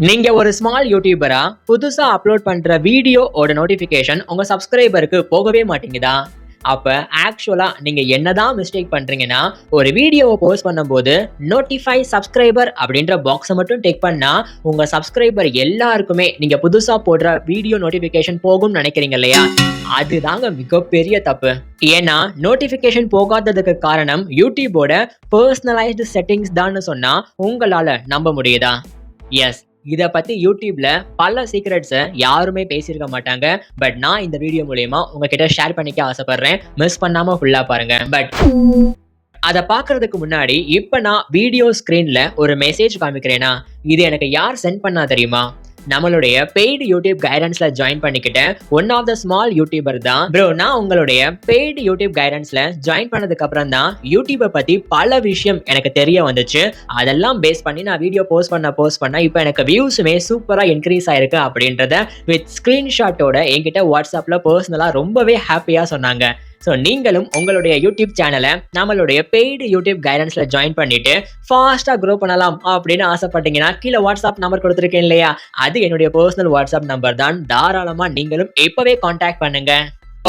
நீங்க ஒரு ஸ்மால் யூடியூபரா புதுசா அப்லோட் பண்ற வீடியோவோட நோட்டிபிகேஷன் உங்க சப்ஸ்கிரைபருக்கு போகவே மாட்டேங்குதா? அப்ப ஆக்சுவலா நீங்க என்னதான் மிஸ்டேக் பண்றீங்கன்னா, ஒரு வீடியோவை போஸ்ட் பண்ணும்போது நோட்டிஃபை சப்ஸ்கிரைபர் அப்படின்ற பாக்ஸை மட்டும் டெக் பண்ணா உங்க சப்ஸ்கிரைபர் எல்லாருக்குமே நீங்க புதுசா போடுற வீடியோ நோட்டிபிகேஷன் போகும்னு நினைக்கிறீங்க இல்லையா? அதுதாங்க மிகப்பெரிய தப்பு. ஏன்னா நோட்டிபிகேஷன் போகாததுக்கு காரணம் யூடியூபோட பர்சனலைஸ்டு செட்டிங்ஸ் தான் சொன்னா உங்களால நம்ப முடியுதா? எஸ், இத பத்தி யூடியூப்ல பல சீக்ரெட்ஸை யாருமே பேசியிருக்க மாட்டாங்க. பட் நான் இந்த வீடியோ மூலமா உங்ககிட்ட ஷேர் பண்ணிக்க ஆசைப்படுறேன். மிஸ் பண்ணாம ஃபுல்லா பாருங்க. பட் அதை பார்க்கறதுக்கு முன்னாடி இப்ப நான் வீடியோ ஸ்கிரீன்ல ஒரு மெசேஜ் காமிக்கிறேனா, இது எனக்கு யார் சென்ட் பண்ணா தெரியுமா? நம்மளுடைய பெய்டு யூடியூப் கைடன்ஸ்ல ஜாயின் பண்ணிக்கிட்ட one of the small YouTuber தான் ப்ரோ. நான் உங்களுடைய பெய்டு யூடியூப் கைடன்ஸ்ல ஜாயின் பண்ணதுக்கு அப்புறம் தான் யூடியூபை பத்தி பல விஷயம் எனக்கு தெரிய வந்துச்சு. அதெல்லாம் பேஸ் பண்ணி நான் வீடியோ போஸ்ட் பண்ண இப்போ எனக்கு வியூஸுமே சூப்பரா இன்க்ரீஸ் ஆயிருக்கு அப்படின்றத வித் ஸ்கிரீன்ஷாட்டோட என்கிட்ட வாட்ஸ்அப்ல பர்சனலா ரொம்பவே ஹாப்பியா சொன்னாங்க. ஸோ நீங்களும் உங்களுடைய யூடியூப் சேனலை நம்மளுடைய பெய்டு யூடியூப் கைடன்ஸ்ல ஜாயின் பண்ணிட்டு ஃபாஸ்டா க்ரோ பண்ணலாம் அப்படின்னு ஆசைப்பட்டீங்கன்னா கீழே வாட்ஸ்அப் நம்பர் கொடுத்துருக்கேன் இல்லையா, அது என்னுடைய பர்சனல் வாட்ஸ்அப் நம்பர் தான். தாராளமா நீங்களும் இப்பவே கான்டாக்ட் பண்ணுங்க.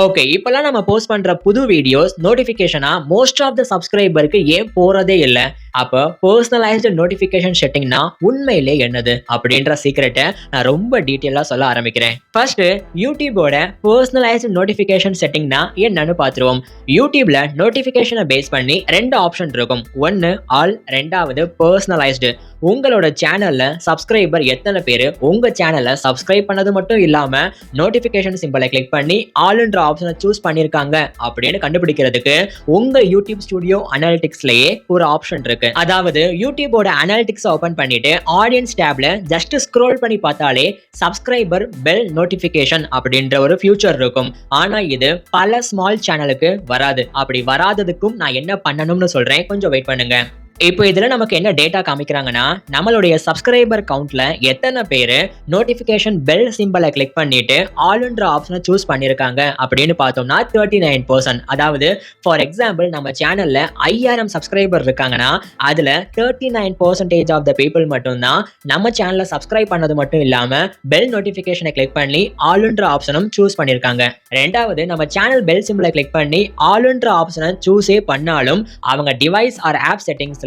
ஓகே, இப்பெல்லாம் நம்ம போஸ்ட் பண்ற புது வீடியோஸ் நோட்டிபிகேஷனா மோஸ்ட் ஆஃப் த சப்ஸ்கிரைபருக்கு ஏன் போறதே இல்லை? அப்போ பர்சனலைஸ்டு நோட்டிபிகேஷன் செட்டிங்னா உண்மையிலே என்னது அப்படின்ற சீக்ரெட்டை நான் ரொம்ப டீட்டெயிலாக சொல்ல ஆரம்பிக்கிறேன். ஃபர்ஸ்ட், யூடியூபோட பர்சனலைஸ்டு நோட்டிபிகேஷன் செட்டிங்னா என்னன்னு பார்த்துருவோம். யூடியூப்ல நோட்டிபிகேஷனை பேஸ் பண்ணி ரெண்டு ஆப்ஷன் இருக்கும். ஒன்னு ஆல், ரெண்டாவது பர்சனலைஸ்டு. உங்களோட சேனல்ல சப்ஸ்கிரைபர் எத்தனை பேர் உங்க சேனலை சப்ஸ்கிரைப் பண்ணது மட்டும் இல்லாம நோட்டிபிகேஷன் சிம்பலை கிளிக் பண்ணி ஆல்ன்ற ஆப்ஷனை சூஸ் பண்ணிருக்காங்க அப்படின்னு கண்டுபிடிக்கிறதுக்கு உங்க யூடியூப் ஸ்டுடியோ அனாலிட்டிக்ஸ்லயே ஒரு ஆப்ஷன் இருக்கு. அதாவது யூடியூபோட அனாலிட்டிக்ஸ் ஓபன் பண்ணிட்டு ஆடியன்ஸ் டேப்ல ஜஸ்ட் ஸ்க்ரோல் பண்ணி பார்த்தாலே சப்ஸ்கிரைபர் பெல் நோட்டிபிகேஷன் அப்படின்ற ஒரு ஃபியூச்சர் இருக்கும். ஆனா இது பல ஸ்மால் சேனலுக்கு வராது. அப்படி வராததுக்கும் நான் என்ன பண்ணணும்னு சொல்றேன், கொஞ்சம் வெயிட் பண்ணுங்க. இப்போ இதுல நமக்கு என்ன டேட்டா காமிக்கிறாங்கன்னா, நம்மளுடைய சப்ஸ்கிரைபர் கவுண்ட்ல எத்தனை பேரு நோட்டிபிகேஷன் பெல் சிம்பலை கிளிக் பண்ணிட்டு ஆல்ன்ற ஆப்ஷனை சூஸ் பண்ணிருக்காங்க அப்படின்னு பார்த்தோம்னா 39%. அதாவது ஃபார் எக்ஸாம்பிள் நம்ம சேனல்ல 5000 சப்ஸ்கிரைபர் இருக்காங்கன்னா அதுல 39% ஆஃப் த பீப்புள் மட்டும்தான் நம்ம சேனல்ல சப்ஸ்கிரைப் பண்ணது மட்டும் இல்லாம பெல் நோட்டிபிகேஷனை கிளிக் பண்ணி ஆல்ன்ற ஆப்ஷனும் சூஸ் பண்ணிருக்காங்க. ரெண்டாவது, நம்ம சேனல் பெல் சிம்பலை கிளிக் பண்ணி ஆல்ன்ற ஆப்ஷனை சூஸே பண்ணாலும் அவங்க டிவைஸ் ஆர் ஆப் செட்டிங்ஸ்ல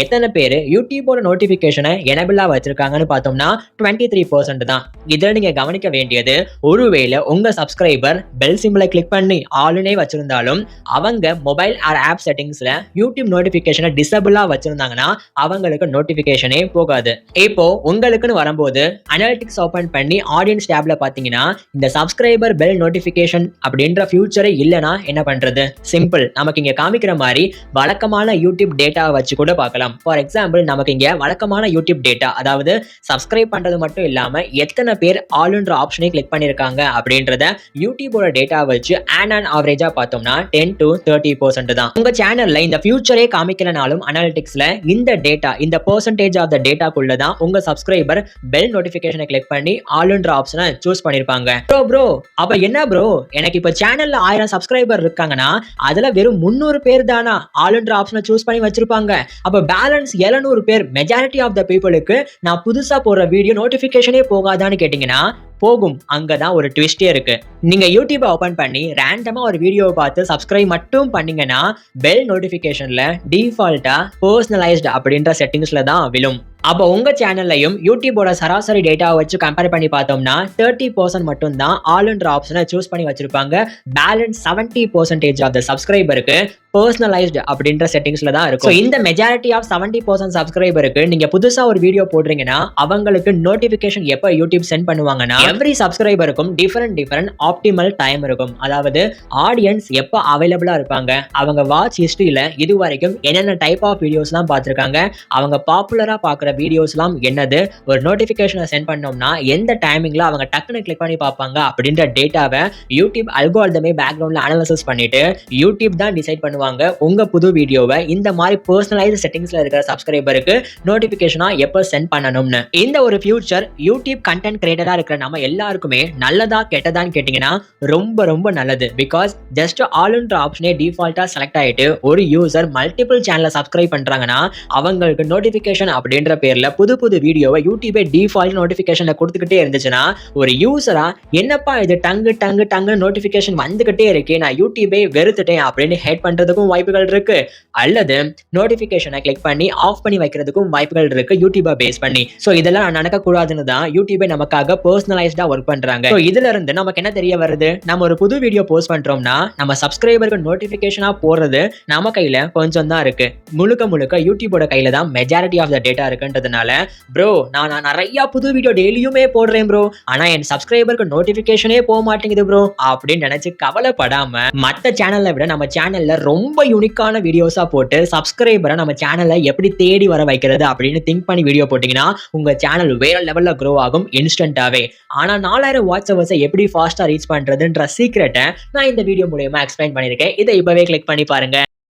எத்தனை பேர் யூடியூபோட நோட்டிபிகேஷனை எனபிளா வச்சிருக்காங்கன்னு பார்த்தோம்னா 23% தான். இதுல நீங்க கவனிக்க வேண்டியது, ஒருவேளை உங்க சப்ஸ்கிரைபர் பெல் சிம்பலை கிளிக் பண்ணி ஆல்னே வச்சிருந்தாலும் அவங்க மொபைல் ஆர் ஆப் செட்டிங்ஸ்ல யூடியூப் நோட்டிபிகேஷனை டிசபிளா வச்சிருந்தாங்கன்னா அவங்களுக்கு நோட்டிபிகேஷனே போகாது. இப்போ உங்களுக்குன்னு வரும்போது அனாலிட்டிக்ஸ் ஓபன் பண்ணி ஆடியன்ஸ் டேப்ல பாத்தீங்கன்னா இந்த சப்ஸ்கிரைபர் பெல் நோட்டிபிகேஷன் அப்படின்ற ஃபியூச்சரே இல்லைன்னா என்ன பண்றது? சிம்பிள். நமக்கு இங்க காமிக்கிற மாதிரி வழக்கமான யூடியூப் டேட்டா வச்சு கூட பார்க்கலாம். ஃபார் எக்ஸாம்பிள் நமக்கு இங்க வழக்கமான யூடியூப் டேட்டா, அதாவது சப்ஸ்கிரைப் பண்றது மட்டும் இல்லாம எத்தனை பேர் ஆல்ன்ற ஆப்ஷனை கிளிக் பண்ணிருக்காங்க அப்படின்றத யூடியூபோட டேட்டா வச்சு ஆன் ஆவரேஜா பார்த்தோம்னா 10 to 30% தான். உங்க சேனல்ல இந்த ஃபியூச்சரே காமிக்கலனாலும் அனாலிட்டிக்ஸ்ல இந்த டேட்டா, இந்த பெர்சன்டேஜ் ஆஃப் த டேட்டாக்குள்ள தான் உங்க சப்ஸ்கிரைபர் பெல் நோட்டிபிகேஷனை கிளிக் பண்ணி ஆல்ன்ற ஆப்ஷனை சூஸ் பண்ணிருப்பாங்க. ப்ரோ அப்ப என்ன ப்ரோ, எனக்கு இப்ப சேனல்ல 1000 சப்ஸ்கிரைபர் இருக்காங்கன்னா அதுல வெறும் 300 பேர் தானா ஆல்ன்ற ஆப்ஷனை சூஸ் பண்ணி வச்சிருப்பாங்க. அப்ப பேலன்ஸ் 700 பேர் மெஜாரிட்டி ஆஃப் த பீப்புளுக்கு நான் புதுசா போடுற வீடியோ நோட்டிபிகேஷனே போகாதான்னு கேட்டீங்கன்னா போகும். அங்கதான் ஒரு ட்விஸ்டே இருக்கு. நீங்க யூடியூப் ஓபன் பண்ணி ரேண்டமா ஒரு வீடியோவை பார்த்து சப்ஸ்கிரைப் மட்டும் பண்ணீங்கன்னா பெல் நோட்டிபிகேஷன்ல டிஃபால்ட்டா பர்சனலைஸ்டு அப்படின்ற செட்டிங்ஸ்ல தான் விழும். அப்போ உங்க சேனல்லையும் யூடியூபோட சராசரி டேட்டாவை வச்சு கம்பேர் பண்ணி பார்த்தோம்னா 30% மட்டும் தான் ஆல்ன்ற ஆப்ஷனை சூஸ் பண்ணி வச்சிருப்பாங்க. பேலன்ஸ் 70% ஆஃப் த சப்ஸ்கிரைபருக்கு பர்சனலைஸ்டு அப்படின்ற செட்டிங்ஸ்ல தான் இருக்கும். இந்த மெஜாரிட்டி ஆஃப் 70% சப்ஸ்கிரைபருக்கு நீங்க புதுசா ஒரு வீடியோ போடுறீங்கன்னா அவங்களுக்கு நோட்டிபிகேஷன் எப்ப யூடியூப் சென்ட் பண்ணுவாங்கன்னா எவ்ரி சப்ஸ்கிரைபருக்கும் டிஃபரெண்ட் ஆப்டிமல் டைம் இருக்கும். அதாவது ஆடியன்ஸ் எப்ப அவைலபிளா இருப்பாங்க, அவங்க வாட்ச் ஹிஸ்டரியில இது வரைக்கும் என்னென்ன டைப் ஆஃப் வீடியோஸ்லாம் பார்த்திருக்காங்க, அவங்க பாப்புலரா பார்க்குற வீடியோஸ்லாம் என்னது, ஒரு நோட்டிபிகேஷனை சென்ட் பண்ணோம்னா எந்த டைமிங்ல அவங்க டக்குன்னு கிளிக் பண்ணி பார்ப்பாங்க அப்படின்ற டேட்டாவை யூடியூப் அல்காரிதமே பேக்ரவுண்ட்ல அனாலிசிஸ் பண்ணிட்டு யூடியூப் தான் டிசைட் பண்ணுவாங்க உங்க புது வீடியோவை இந்த மாதிரி பர்சனலைஸ்டு செட்டிங்ஸ்ல இருக்கிற சப்ஸ்கிரைபருக்கு நோட்டிபிகேஷனா எப்ப சென்ட் பண்ணணும்னு. இந்த ஒரு ஃபியூச்சர் யூடியூப் கண்டென்ட் கிரியேட்டரா இருக்கிற நம்ம எல்லாருக்குமே நல்லதா கெட்டதான்னு கேட்டீங்கன்னா ரொம்ப நல்லது. பிகாஸ் ஜஸ்ட் ஆல்ன்ற ஆப்ஷனே டிஃபால்ட்டா செலக்ட் ஆயிட்டு ஒரு யூசர் மல்டிபிள் சேனலை சப்ஸ்கிரைப் பண்றாங்கன்னா அவங்களுக்கு நோட்டிபிகேஷன் அப்படின்ற பேர்ல புது புது வீடியோவை யூடியூபே டிஃபால்ட் நோட்டிபிகேஷன்ல கொடுத்துக்கிட்டே இருந்துச்சுன்னா ஒரு யூசரா என்னப்பா இது டங்கு நோட்டிபிகேஷன் வந்துகிட்டே இருக்கு, நான் யூடியூபே வெறுத்துட்டேன் அப்படின்னு ஹேட் பண்றதுக்கும் வாய்ப்புகள் இருக்கு. அல்லது நோட்டிபிகேஷனை கிளிக் பண்ணி ஆஃப் பண்ணி வைக்கிறதுக்கும் வாய்ப்புகள் இருக்கு யூடியூபை பேஸ் பண்ணி. சோ இதெல்லாம் நடக்க கூடாதுன்னு தான் யூடியூபே நமக்காக பர்சனலைஸ்டா ஒர்க் பண்றாங்க. சோ இதுல இருந்து நமக்கு என்ன தெரிய வருது, நம்ம ஒரு புது வீடியோ போஸ்ட் பண்றோம்னா நம்ம சப்ஸ்கிரைபருக்கு நோட்டிபிகேஷனா போடுறது நம்ம கையில கொஞ்சம் தான் இருக்கு. முழுக்க யூடியூபோட கையில தான் மெஜாரிட்டி ஆஃப் த டேட்டா இருக்குன்றதுனால ப்ரோ நான் நிறைய புது வீடியோ டெய்லியுமே போடுறேன் ப்ரோ, ஆனா என் சப்ஸ்கிரைபருக்கு நோட்டிபிகேஷனே போக மாட்டேங்குது ப்ரோ அப்படின்னு நினைச்சு கவலைப்படாம மத்த சேனல்ல விட நம்ம சேனல்ல ரொம்ப யூனிக்கான வீடியோஸா போட்டு சப்ஸ்கிரைபரை நம்ம சேனல்ல எப்படி தேடி வர வைக்கிறது அப்படின்னு திங்க் பண்ணி வீடியோ போட்டீங்கன்னா உங்க சேனல் வேற லெவல்ல க்ரோ ஆகும் இன்ஸ்டன்டாவே. ஆனா 4000 வாட்ச் ஹவர்ஸை எப்படி ஃபாஸ்டா ரீச் பண்றதுன்ற சீக்ரெட்டை நான் இந்த வீடியோ மூலமா எக்ஸ்பிளைன் பண்ணிருக்கேன். இதை இப்பவே கிளிக் பண்ணி பாருங்க.